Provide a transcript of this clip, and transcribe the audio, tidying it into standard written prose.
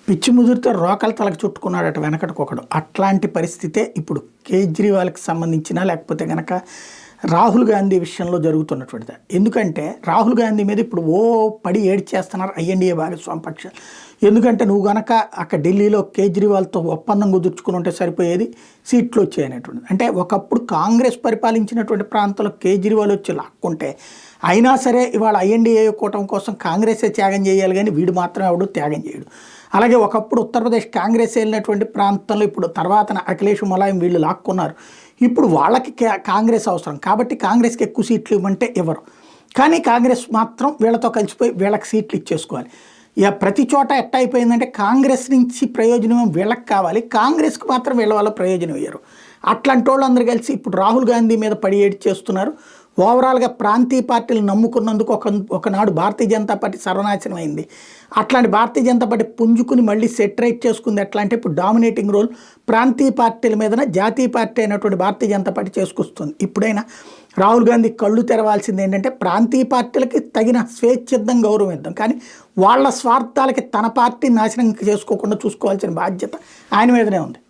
పిచ్చి ముదిరితో రోకలు తలకు చుట్టుకున్నాడట వెనకటికొకడు. అట్లాంటి పరిస్థితే ఇప్పుడు కేజ్రీవాల్కి సంబంధించిన లేకపోతే కనుక రాహుల్ గాంధీ విషయంలో జరుగుతున్నటువంటిది. ఎందుకంటే రాహుల్ గాంధీ మీద ఇప్పుడు పడి ఏడ్చేస్తున్నారు ఐఎన్డీఏ భాగస్వామి పక్షాలు. ఎందుకంటే నువ్వు గనక అక్కడ ఢిల్లీలో కేజ్రీవాల్తో ఒప్పందం కుదుర్చుకుని ఉంటే సరిపోయేది, సీట్లు వచ్చాయనేటువంటిది. అంటే ఒకప్పుడు కాంగ్రెస్ పరిపాలించినటువంటి ప్రాంతంలో కేజ్రీవాల్ వచ్చి లాక్కుంటే అయినా సరే ఇవాళ ఐఎన్డీఏ కూటమి కోసం కాంగ్రెసే త్యాగం చేయాలి, కానీ వీడు మాత్రం ఎవడు త్యాగం చేయడు. అలాగే ఒకప్పుడు ఉత్తరప్రదేశ్ కాంగ్రెస్ వెళ్ళినటువంటి ప్రాంతంలో ఇప్పుడు తర్వాత అఖిలేష్ ములాయం వీళ్ళు లాక్కున్నారు. ఇప్పుడు వాళ్ళకి కాంగ్రెస్ అవసరం కాబట్టి కాంగ్రెస్కి ఎక్కువ సీట్లు ఇవ్వమంటే ఇవ్వరు, కానీ కాంగ్రెస్ మాత్రం వీళ్ళతో కలిసిపోయి వీళ్ళకి సీట్లు ఇచ్చేసుకోవాలి. ఇక ప్రతి చోట ఎట్ట అయిపోయిందంటే కాంగ్రెస్ నుంచి ప్రయోజనం వీళ్ళకి కావాలి, కాంగ్రెస్కి మాత్రం వీళ్ళ వల్ల ప్రయోజనం ఇయ్యరు. అట్లాంటి వాళ్ళు అందరూ కలిసి ఇప్పుడు రాహుల్ గాంధీ మీద పడి ఏడ్చి చేస్తున్నారు. ఓవరాల్గా ప్రాంతీయ పార్టీలు నమ్ముకున్నందుకు ఒకనాడు భారతీయ జనతా పార్టీ సర్వనాశనం అయింది. అట్లాంటి భారతీయ జనతా పార్టీ పుంజుకుని మళ్ళీ సెటరేట్ చేసుకుంది. ఎట్లా అంటే ఇప్పుడు డామినేటింగ్ రోల్ ప్రాంతీయ పార్టీల మీదన జాతీయ పార్టీ అయినటువంటి భారతీయ జనతా పార్టీ చేసుకొస్తుంది. ఇప్పుడైనా రాహుల్ గాంధీ కళ్ళు తెరవాల్సింది ఏంటంటే ప్రాంతీయ పార్టీలకి తగిన స్వేచ్ఛిద్దం గౌరవం ఇద్దాం, కానీ వాళ్ళ స్వార్థాలకి తన పార్టీ నాశనం చేసుకోకుండా చూసుకోవాల్సిన బాధ్యత ఆయన మీదనే ఉంది.